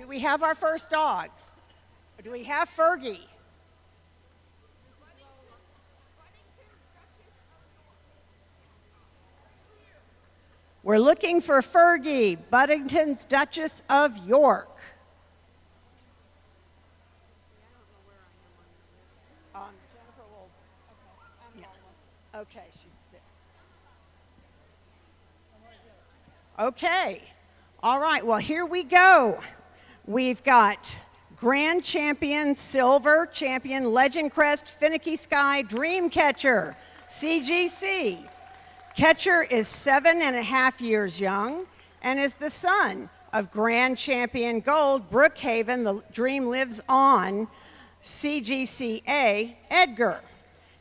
Do we have our first dog? Or do we have Fergie? We're looking for Fergie, Buddington's Duchess of York. Jennifer will. Okay, she's there. Okay. All right, well, here we go. We've got Grand Champion, Silver Champion, Legend Crest, Finicky Sky, Dreamcatcher, CGC. Catcher is 7.5 years young and is the son of Grand Champion Gold, Brookhaven, The Dream Lives On, CGCA, Edgar.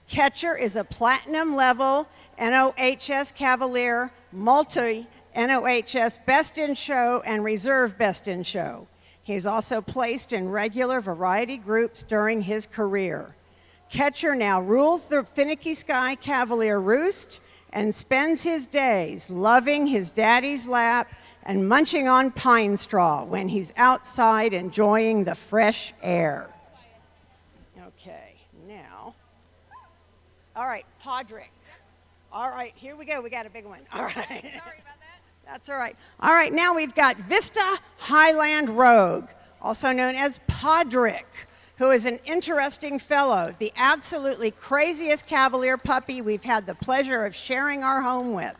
Catcher is a platinum level NOHS Cavalier, multi-NOHS Best in Show and Reserve Best in Show. He's also placed in regular variety groups during his career. Catcher now rules the Finicky Sky Cavalier Roost and spends his days loving his daddy's lap and munching on pine straw when he's outside enjoying the fresh air. Okay, now, all right, Podrick. All right, here we go. We got a big one. All right. Sorry about that. That's all right. All right, now we've got Vista Highland Rogue, also known as Podrick, who is an interesting fellow, the absolutely craziest Cavalier puppy we've had the pleasure of sharing our home with.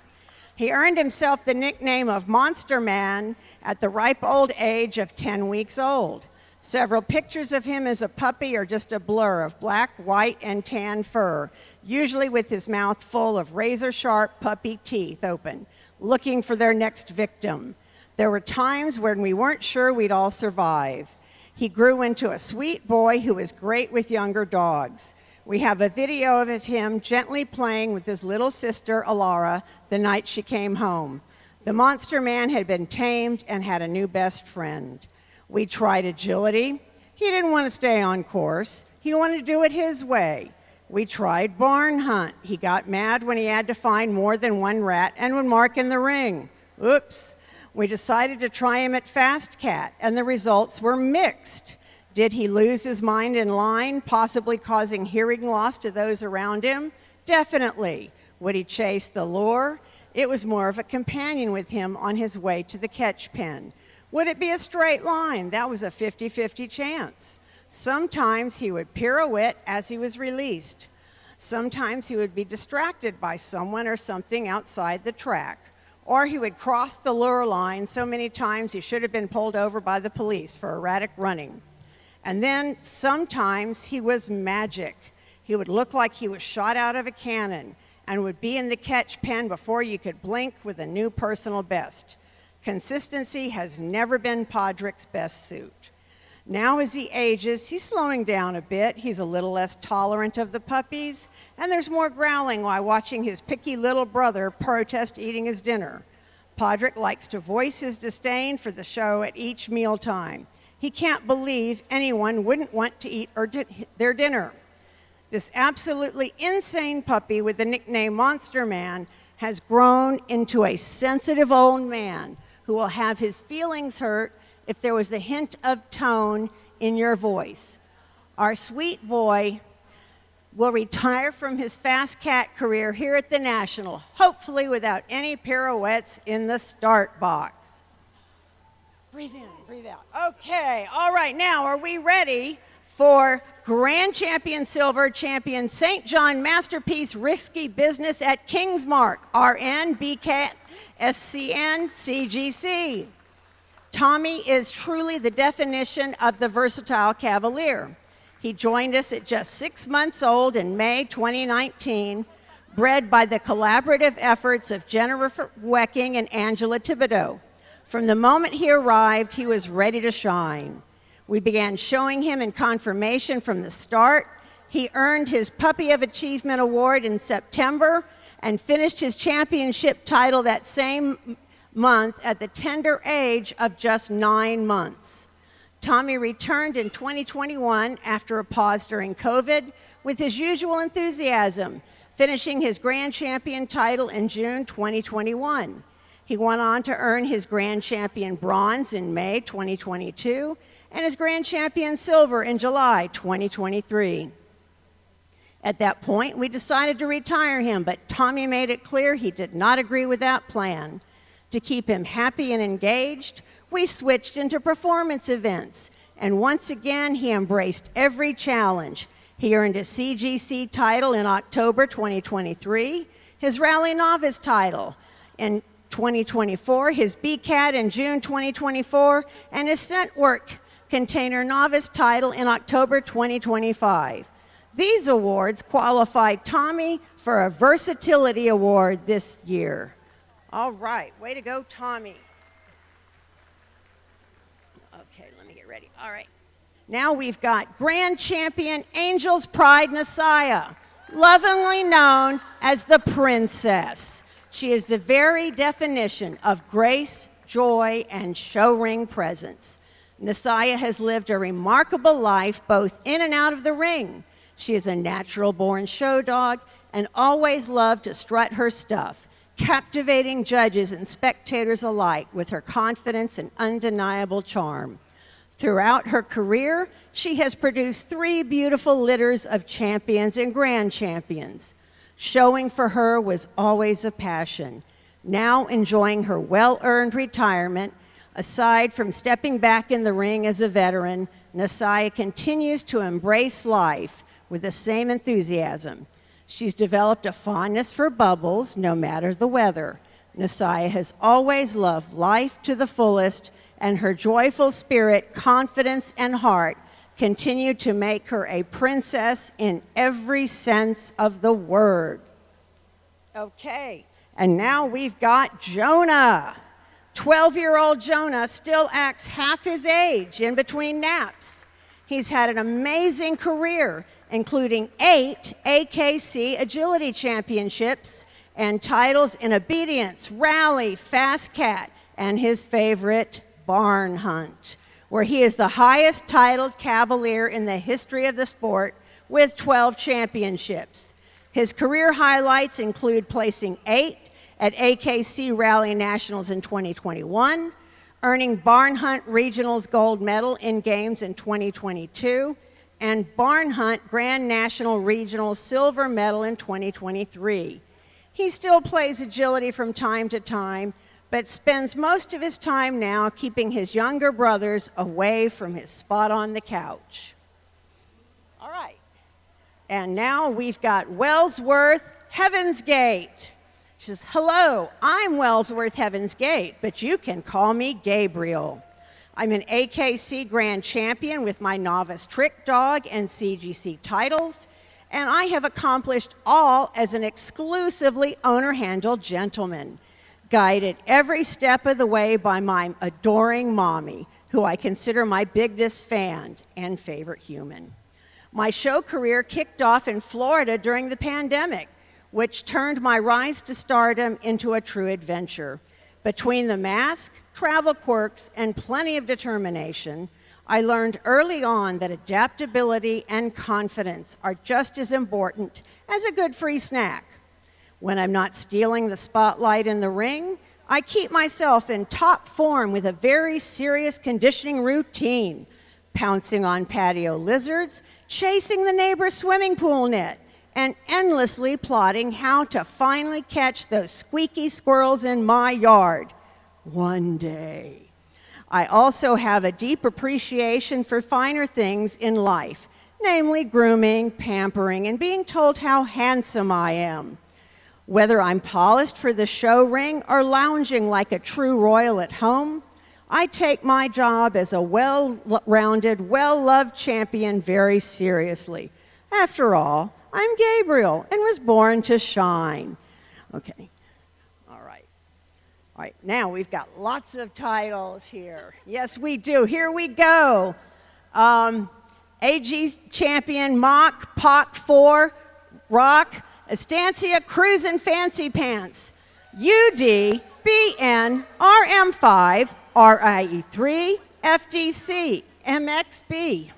He earned himself the nickname of Monster Man at the ripe old age of 10 weeks old. Several pictures of him as a puppy are just a blur of black, white, and tan fur, usually with his mouth full of razor-sharp puppy teeth open, looking for their next victim. There were times when we weren't sure we'd all survive. He grew into a sweet boy who was great with younger dogs. We have a video of him gently playing with his little sister, Alara, the night she came home. The Monster Man had been tamed and had a new best friend. We tried agility. He didn't want to stay on course. He wanted to do it his way. We tried barn hunt. He got mad when he had to find more than one rat and would mark in the ring. Oops. We decided to try him at Fast Cat, and the results were mixed. Did he lose his mind in line, possibly causing hearing loss to those around him? Definitely. Would he chase the lure? It was more of a companion with him on his way to the catch pen. Would it be a straight line? That was a 50-50 chance. Sometimes he would pirouette as he was released. Sometimes he would be distracted by someone or something outside the track. Or he would cross the lure line so many times he should have been pulled over by the police for erratic running. And then sometimes he was magic. He would look like he was shot out of a cannon and would be in the catch pen before you could blink with a new personal best. Consistency has never been Podrick's best suit. Now as he ages, he's slowing down a bit. He's a little less tolerant of the puppies, and there's more growling while watching his picky little brother protest eating his dinner. Podrick likes to voice his disdain for the show at each mealtime. He can't believe anyone wouldn't want to eat their dinner. This absolutely insane puppy with the nickname Monster Man has grown into a sensitive old man who will have his feelings hurt if there was the hint of tone in your voice. Our sweet boy will retire from his Fast Cat career here at the National, hopefully without any pirouettes in the start box. Breathe in, breathe out. Okay, all right, now are we ready for Grand Champion Silver Champion St. John Masterpiece Risky Business at Kingsmark, RN, BCAT, SCN, CGC. Tommy is truly the definition of the versatile Cavalier. He joined us at just 6 months old in May 2019, bred by the collaborative efforts of Jennifer Wecking and Angela Thibodeau. From the moment he arrived, he was ready to shine. We began showing him in conformation from the start. He earned his Puppy of Achievement Award in September and finished his championship title that same month at the tender age of just 9 months. Tommy returned in 2021 after a pause during COVID with his usual enthusiasm, finishing his Grand Champion title in June 2021. He went on to earn his Grand Champion Bronze in May 2022 and his Grand Champion Silver in July 2023. At that point, we decided to retire him, but Tommy made it clear he did not agree with that plan. To keep him happy and engaged, we switched into performance events, and once again, he embraced every challenge. He earned a CGC title in October 2023, his Rally Novice title in 2024, his BCAT in June 2024, and his Scent Work Container Novice title in October 2025. These awards qualified Tommy for a Versatility Award this year. All right, way to go, Tommy. Okay, let me get ready. All right. Now we've got Grand Champion Angel's Pride Messiah, lovingly known as the Princess. She is the very definition of grace, joy, and show ring presence. Messiah has lived a remarkable life both in and out of the ring. She is a natural-born show dog and always loved to strut her stuff, captivating judges and spectators alike with her confidence and undeniable charm. Throughout her career, she has produced 3 beautiful litters of champions and grand champions. Showing for her was always a passion. Now enjoying her well-earned retirement, aside from stepping back in the ring as a veteran, Messiah continues to embrace life with the same enthusiasm. She's developed a fondness for bubbles, no matter the weather. Messiah has always loved life to the fullest, and her joyful spirit, confidence, and heart continue to make her a princess in every sense of the word. Okay, and now we've got Jonah. 12-year-old Jonah still acts half his age in between naps. He's had an amazing career, including 8 AKC Agility Championships and titles in obedience, rally, fast cat, and his favorite, barn hunt, where he is the highest titled Cavalier in the history of the sport with 12 championships. His career highlights include placing 8 at AKC Rally Nationals in 2021, earning Barn Hunt Regionals gold medal in games in 2022, and Barn Hunt Grand National Regional silver medal in 2023. He still plays agility from time to time, but spends most of his time now keeping his younger brothers away from his spot on the couch. All right. And now we've got Wellsworth Heaven's Gate. She says, hello, I'm Wellsworth Heaven's Gate, but you can call me Gabriel. I'm an AKC Grand Champion with my novice trick dog and CGC titles, and I have accomplished all as an exclusively owner-handled gentleman, guided every step of the way by my adoring mommy, who I consider my biggest fan and favorite human. My show career kicked off in Florida during the pandemic, which turned my rise to stardom into a true adventure. Between the mask, travel quirks, and plenty of determination, I learned early on that adaptability and confidence are just as important as a good free snack. When I'm not stealing the spotlight in the ring, I keep myself in top form with a very serious conditioning routine, pouncing on patio lizards, chasing the neighbor's swimming pool net, and endlessly plotting how to finally catch those squeaky squirrels in my yard one day. I also have a deep appreciation for finer things in life, namely grooming, pampering, and being told how handsome I am. Whether I'm polished for the show ring or lounging like a true royal at home, I take my job as a well-rounded, well-loved champion very seriously. After all, I'm Gabriel and was born to shine. Okay, all right. All right, now we've got lots of titles here. Yes, we do. Here we go. AG champion Mach, POC 4, Rock, Estancia Cruisin' Fancy Pants, UD, BN, RM5, RIE3, FDC, MXB,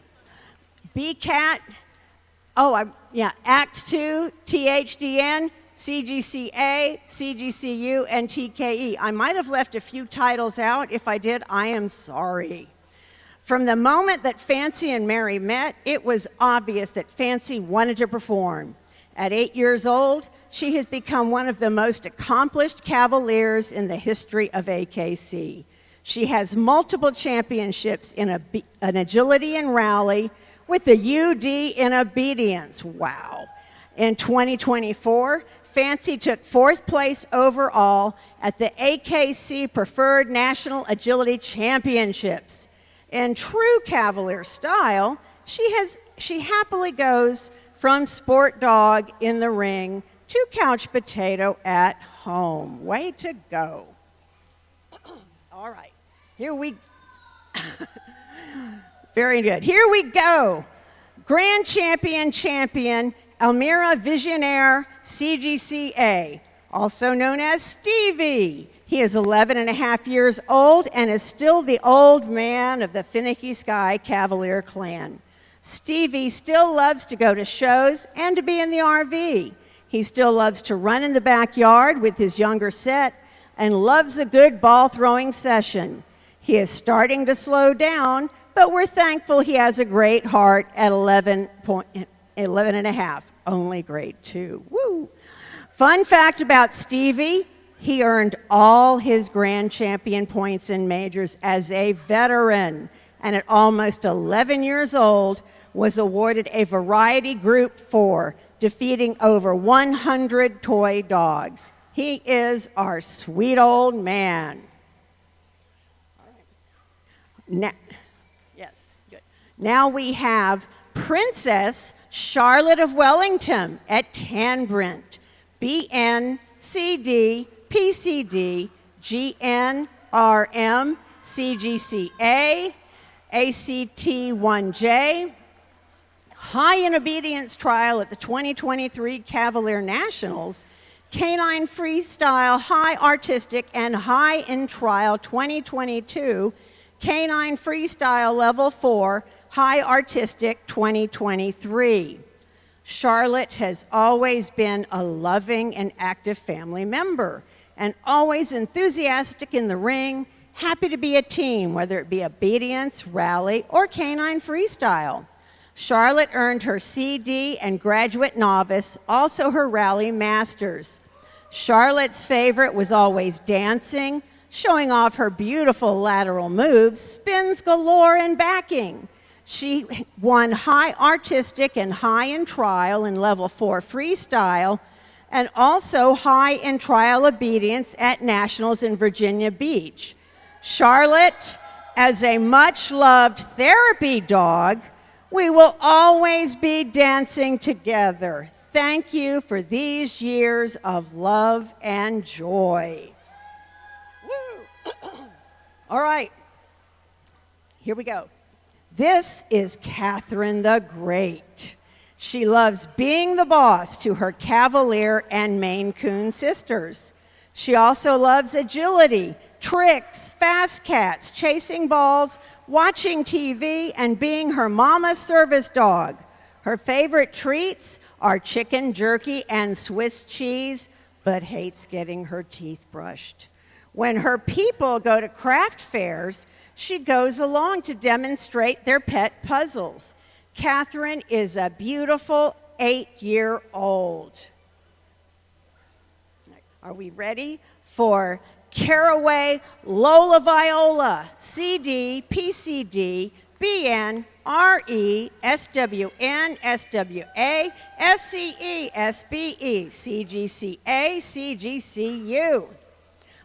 BCAT, ACT2, THDN, CGCA, CGCU, and TKE. I might have left a few titles out. If I did, I am sorry. From the moment that Fancy and Mary met, it was obvious that Fancy wanted to perform. At 8 years old, she has become one of the most accomplished Cavaliers in the history of AKC. She has multiple championships in agility and rally with the UD in obedience. Wow. In 2024, Fancy took 4th place overall at the AKC Preferred National Agility Championships. In true Cavalier style, she happily goes from sport dog in the ring to couch potato at home. Way to go. All right, here we very good. Here we go. Grand champion, Elmira Visionaire CGCA, also known as Stevie. He is 11 and a half years old and is still the old man of the Finicky Sky Cavalier clan. Stevie still loves to go to shows and to be in the RV. He still loves to run in the backyard with his younger set and loves a good ball throwing session. He is starting to slow down, but we're thankful he has a great heart at 11 and a half, only grade 2. Woo! Fun fact about Stevie, he earned all his grand champion points in majors as a veteran, and at almost 11 years old, was awarded a variety group 4, defeating over 100 toy dogs. He is our sweet old man. Now we have Princess Charlotte of Wellington at Tanbrent, BNCD, PCD, GNRM, CGCA, ACT1J, high in obedience trial at the 2023 Cavalier Nationals, Canine Freestyle High Artistic and High in Trial 2022, Canine Freestyle Level 4, High Artistic 2023. Charlotte has always been a loving and active family member and always enthusiastic in the ring, happy to be a team, whether it be obedience, rally, or canine freestyle. Charlotte earned her CD and graduate novice, also her rally masters. Charlotte's favorite was always dancing, showing off her beautiful lateral moves, spins galore, and backing. She won high artistic and high in trial in level 4 freestyle, and also high in trial obedience at nationals in Virginia Beach. Charlotte, as a much-loved therapy dog, we will always be dancing together. Thank you for these years of love and joy. Woo. All right, here we go. This is Catherine the Great. She loves being the boss to her Cavalier and Maine Coon sisters. She also loves agility, tricks, fast cats, chasing balls, watching TV, and being her mama's service dog. Her favorite treats are chicken jerky and Swiss cheese, but hates getting her teeth brushed. When her people go to craft fairs, she goes along to demonstrate their pet puzzles. Catherine is a beautiful 8-year-old. Are we ready for Caraway Lola Viola, CD, PCD, BN, RE, SWN, SWA, SCE, SBE, CGCA, CGCU.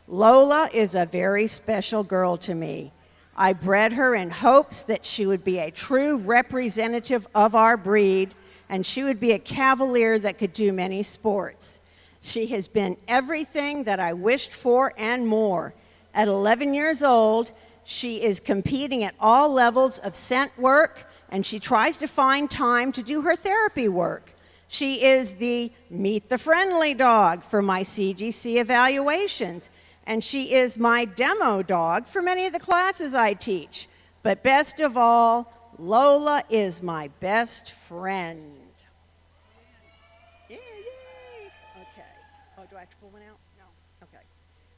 Lola is a very special girl to me. I bred her in hopes that she would be a true representative of our breed, and she would be a Cavalier that could do many sports. She has been everything that I wished for and more. At 11 years old, she is competing at all levels of scent work, and she tries to find time to do her therapy work. She is the Meet the Friendly dog for my CGC evaluations, and she is my demo dog for many of the classes I teach. But best of all, Lola is my best friend. Yay, yay. Okay. Oh, do I have to pull one out? No. Okay.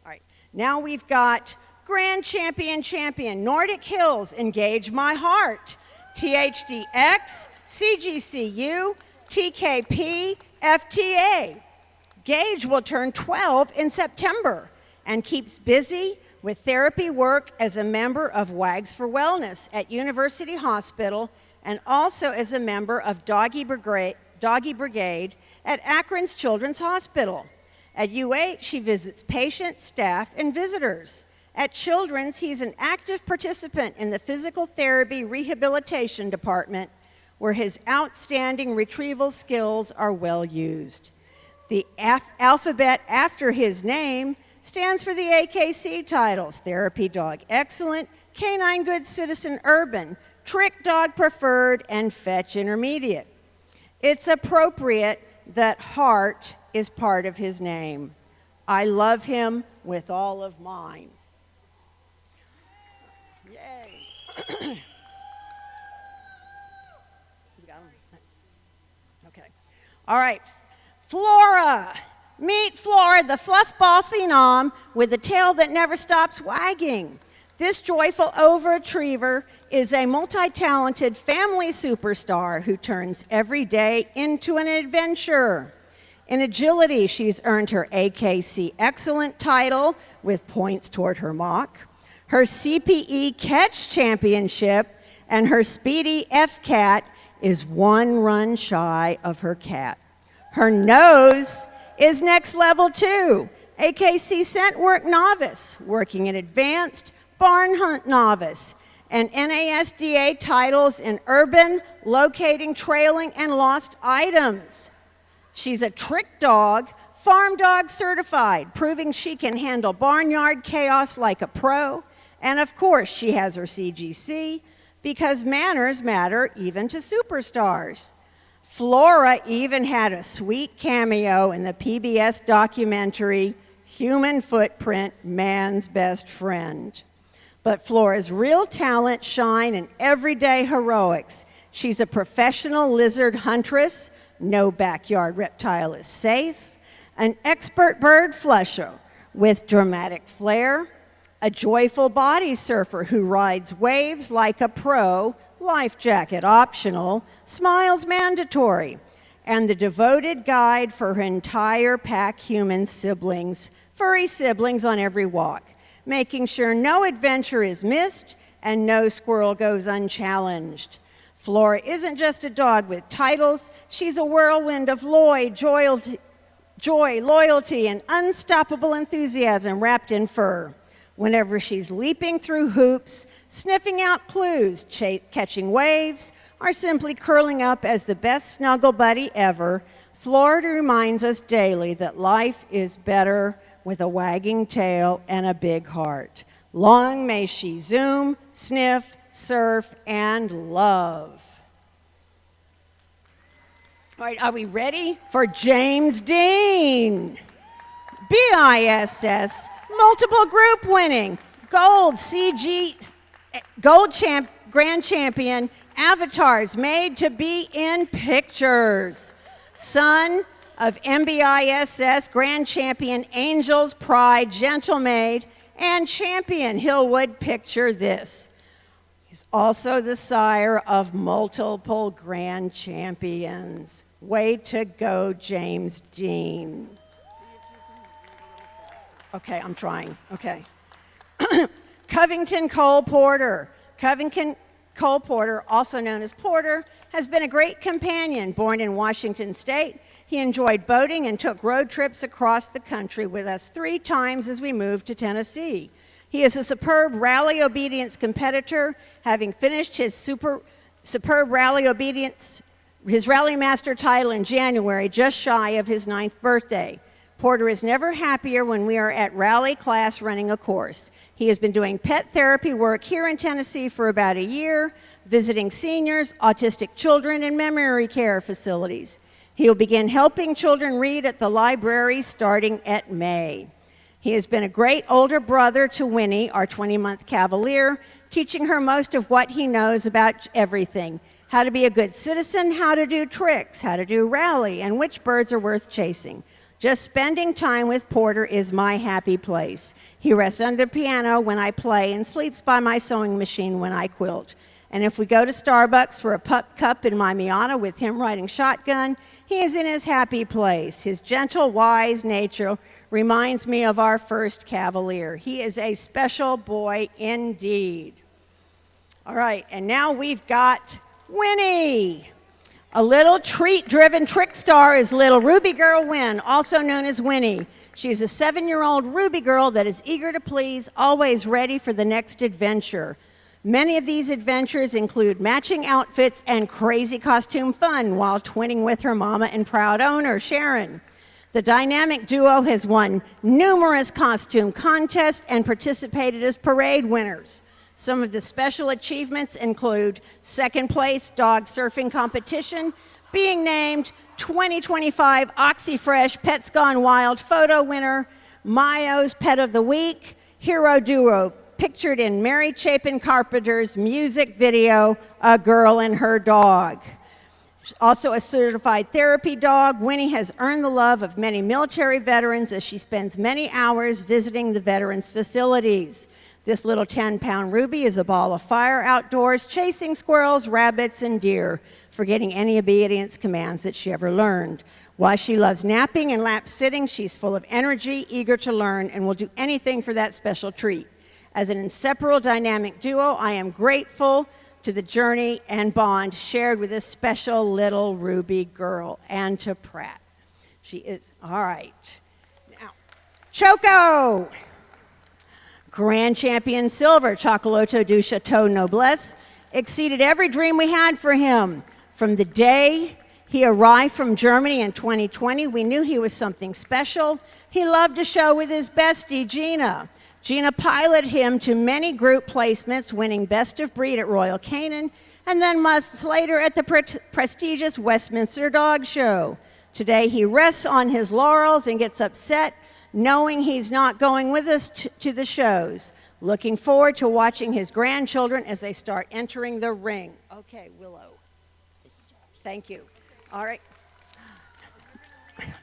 All right. Now we've got Grand Champion, Nordic Hills, Engage My Heart, THDX, CGCU, TKP, FTA. Gage will turn 12 in September and keeps busy with therapy work as a member of WAGs for Wellness at University Hospital and also as a member of Doggy Brigade at Akron's Children's Hospital. At UH, he visits patients, staff, and visitors. At Children's, he's an active participant in the Physical Therapy Rehabilitation Department, where his outstanding retrieval skills are well used. The alphabet after his name stands for the AKC titles: Therapy Dog Excellent, Canine Good Citizen Urban, Trick Dog Preferred, and Fetch Intermediate. It's appropriate that Heart is part of his name. I love him with all of mine. Yay. You got him? Okay. All right. Flora. Meet Flora, the fluffball phenom with a tail that never stops wagging. This joyful overachiever is a multi-talented family superstar who turns every day into an adventure. In agility, she's earned her AKC Excellent title with points toward her mock, her CPE Catch Championship, and her Speedy FCAT is one run shy of her cat. Her nose is next level too. AKC Scent Work Novice, working in Advanced, Barn Hunt Novice, and NASDA titles in Urban, Locating, Trailing, and Lost Items. She's a trick dog, farm dog certified, proving she can handle barnyard chaos like a pro. And of course, she has her CGC, because manners matter even to superstars. Flora even had a sweet cameo in the PBS documentary, Human Footprint, Man's Best Friend. But Flora's real talent shine in everyday heroics. She's a professional lizard huntress, no backyard reptile is safe, an expert bird flusher with dramatic flair, a joyful body surfer who rides waves like a pro, life jacket optional, smiles mandatory, and the devoted guide for her entire pack human siblings, furry siblings on every walk, making sure no adventure is missed and no squirrel goes unchallenged. Flora isn't just a dog with titles, she's a whirlwind of joy, loyalty, and unstoppable enthusiasm wrapped in fur. Whenever she's leaping through hoops, sniffing out clues, catching waves, or simply curling up as the best snuggle buddy ever, Flora reminds us daily that life is better with a wagging tail and a big heart. Long may she zoom, sniff, surf, and love. All right, are we ready for James Dean? BISS, multiple group winning, gold grand champion, avatars made to be in pictures. Son of MBISS grand champion Angels Pride Gentlemaid and champion Hillwood Picture This. He's also the sire of multiple grand champions. Way to go, James Dean. Okay, I'm trying. Okay. Covington Cole Porter. Covington Cole Porter, also known as Porter, has been a great companion. Born in Washington State, he enjoyed boating and took road trips across the country with us 3 times as we moved to Tennessee. He is a superb rally obedience competitor, having finished his superb rally obedience, his Rally Master title in January, just shy of his 9th birthday. Porter is never happier when we are at rally class running a course. He has been doing pet therapy work here in Tennessee for about a year, visiting seniors, autistic children, and memory care facilities. He will begin helping children read at the library starting at May. He has been a great older brother to Winnie, our 20-month Cavalier, teaching her most of what he knows about everything: how to be a good citizen, how to do tricks, how to do rally, and which birds are worth chasing. Just spending time with Porter is my happy place. He rests under the piano when I play and sleeps by my sewing machine when I quilt. And if we go to Starbucks for a pup cup in my Miata with him riding shotgun, he is in his happy place. His gentle, wise nature reminds me of our first Cavalier. He is a special boy indeed. All right, and now we've got Winnie. A little treat-driven trick star is little Ruby Girl Win, also known as Winnie. She's a 7-year-old Ruby girl that is eager to please, always ready for the next adventure. Many of these adventures include matching outfits and crazy costume fun while twinning with her mama and proud owner, Sharon. The dynamic duo has won numerous costume contests and participated as parade winners. Some of the special achievements include second place dog surfing competition, being named 2025 OxyFresh Pets Gone Wild photo winner, Mayo's Pet of the Week, hero duo pictured in Mary Chapin Carpenter's music video, A Girl and Her Dog. Also a certified therapy dog, Winnie has earned the love of many military veterans as she spends many hours visiting the veterans' facilities. This little 10-pound Ruby is a ball of fire outdoors, chasing squirrels, rabbits, and deer, forgetting any obedience commands that she ever learned. While she loves napping and lap sitting, she's full of energy, eager to learn, and will do anything for that special treat. As an inseparable dynamic duo, I am grateful to the journey and bond shared with this special little Ruby girl, and to Pratt. She is, all right. Now, Choco. Grand Champion Silver, Chocolate du Chateau Noblesse, exceeded every dream we had for him. From the day he arrived from Germany in 2020, we knew he was something special. He loved to show with his bestie, Gina. Gina piloted him to many group placements, winning Best of Breed at Royal Canin, and then months later at the prestigious Westminster Dog Show. Today he rests on his laurels and gets upset knowing he's not going with us to the shows. Looking forward to watching his grandchildren as they start entering the ring. Okay, Willow. Thank you. All right.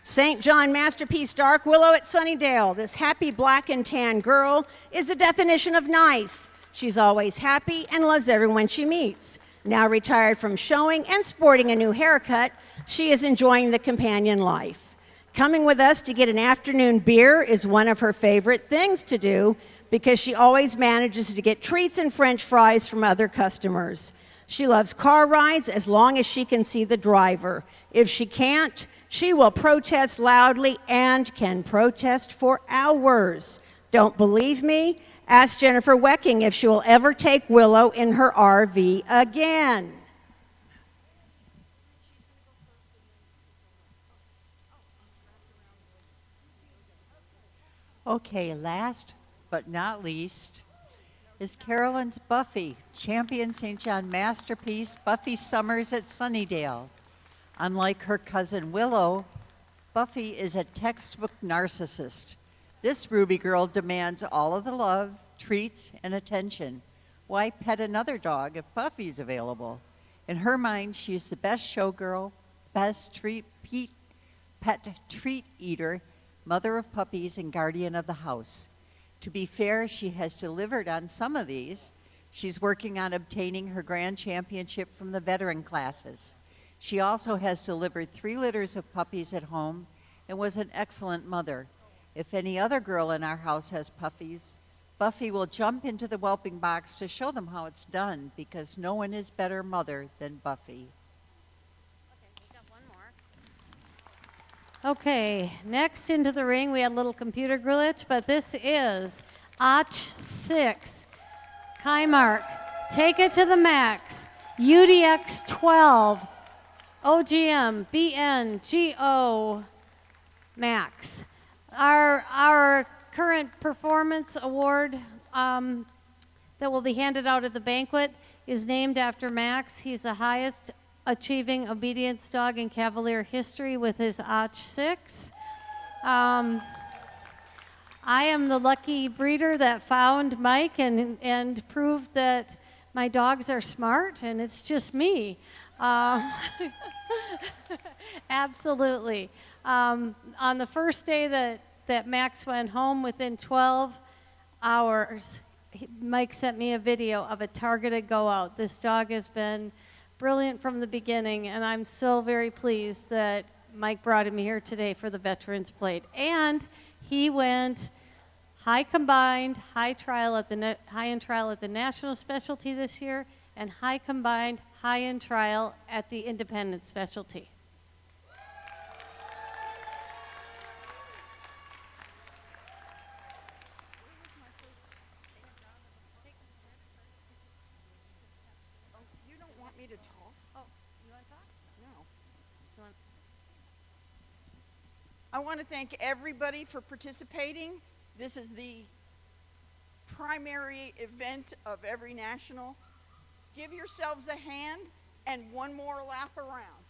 St. John Masterpiece Dark Willow at Sunnydale. This happy black and tan girl is the definition of nice. She's always happy and loves everyone she meets. Now retired from showing and sporting a new haircut, she is enjoying the companion life. Coming with us to get an afternoon beer is one of her favorite things to do because she always manages to get treats and French fries from other customers. She loves car rides as long as she can see the driver. If she can't, she will protest loudly and can protest for hours. Don't believe me? Ask Jennifer Wecking if she will ever take Willow in her RV again. Okay, last but not least is Carolyn's Buffy, Champion St. John Masterpiece, Buffy Summers at Sunnydale. Unlike her cousin Willow, Buffy is a textbook narcissist. This Ruby girl demands all of the love, treats, and attention. Why pet another dog if Buffy's available? In her mind, she's the best showgirl, best pet treat eater, mother of puppies, and guardian of the house. To be fair, she has delivered on some of these. She's working on obtaining her grand championship from the veteran classes. She also has delivered 3 litters of puppies at home and was an excellent mother. If any other girl in our house has puppies, Buffy will jump into the whelping box to show them how it's done because no one is better mother than Buffy. Okay, next into the ring, we had a little computer glitch, but this is ACKCSC, Kaimark, Take It to the Max, UDX 12, OGM, BNGO Max. Our current performance award that will be handed out at the banquet is named after Max. He's the highest achieving obedience dog in Cavalier history with his ACKCSC. I am the lucky breeder that found Mike and proved that my dogs are smart, and it's just me. Um, absolutely. On the first day that Max went home, within 12 hours, Mike sent me a video of a targeted go out. This dog has been brilliant from the beginning, and I'm so very pleased that Mike brought him here today for the Veterans Plate. And he went high combined, high end trial at the National Specialty this year, and high combined, high end trial at the Independent Specialty. You don't want me to talk? Oh, you want to talk? No. You want- I want to thank everybody for participating. This is the primary event of every national. Give yourselves a hand and one more lap around.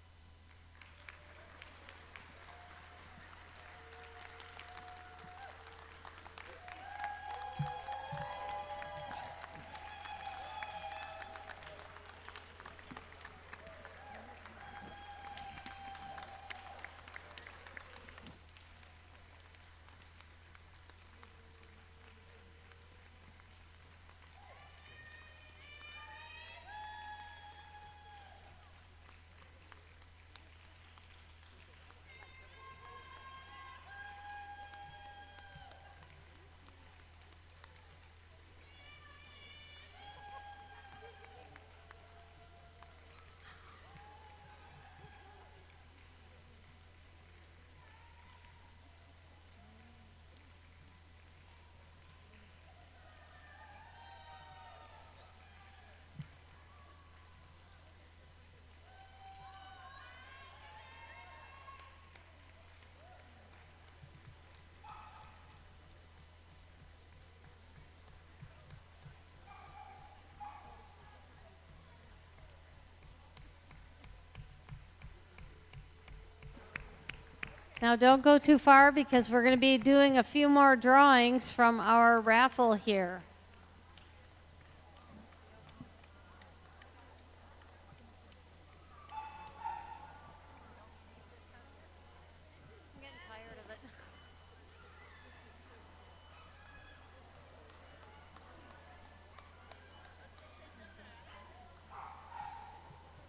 Now don't go too far because we're going to be doing a few more drawings from our raffle here. I'm getting tired of it.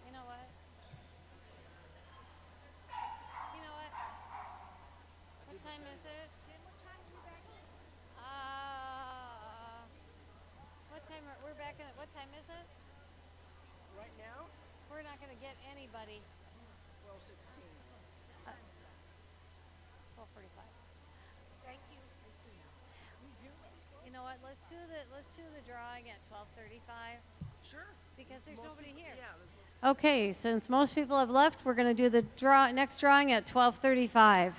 You know what? You know what? What time is it? What time we're back in? What time is it? Right now, We're not going to get anybody. 12:16. 12:45. Thank you. I see now. You know what? Let's do the drawing at 12:35 Sure. because there's nobody here. Yeah. Okay, since most people have left, we're going to do the next drawing at 12:35.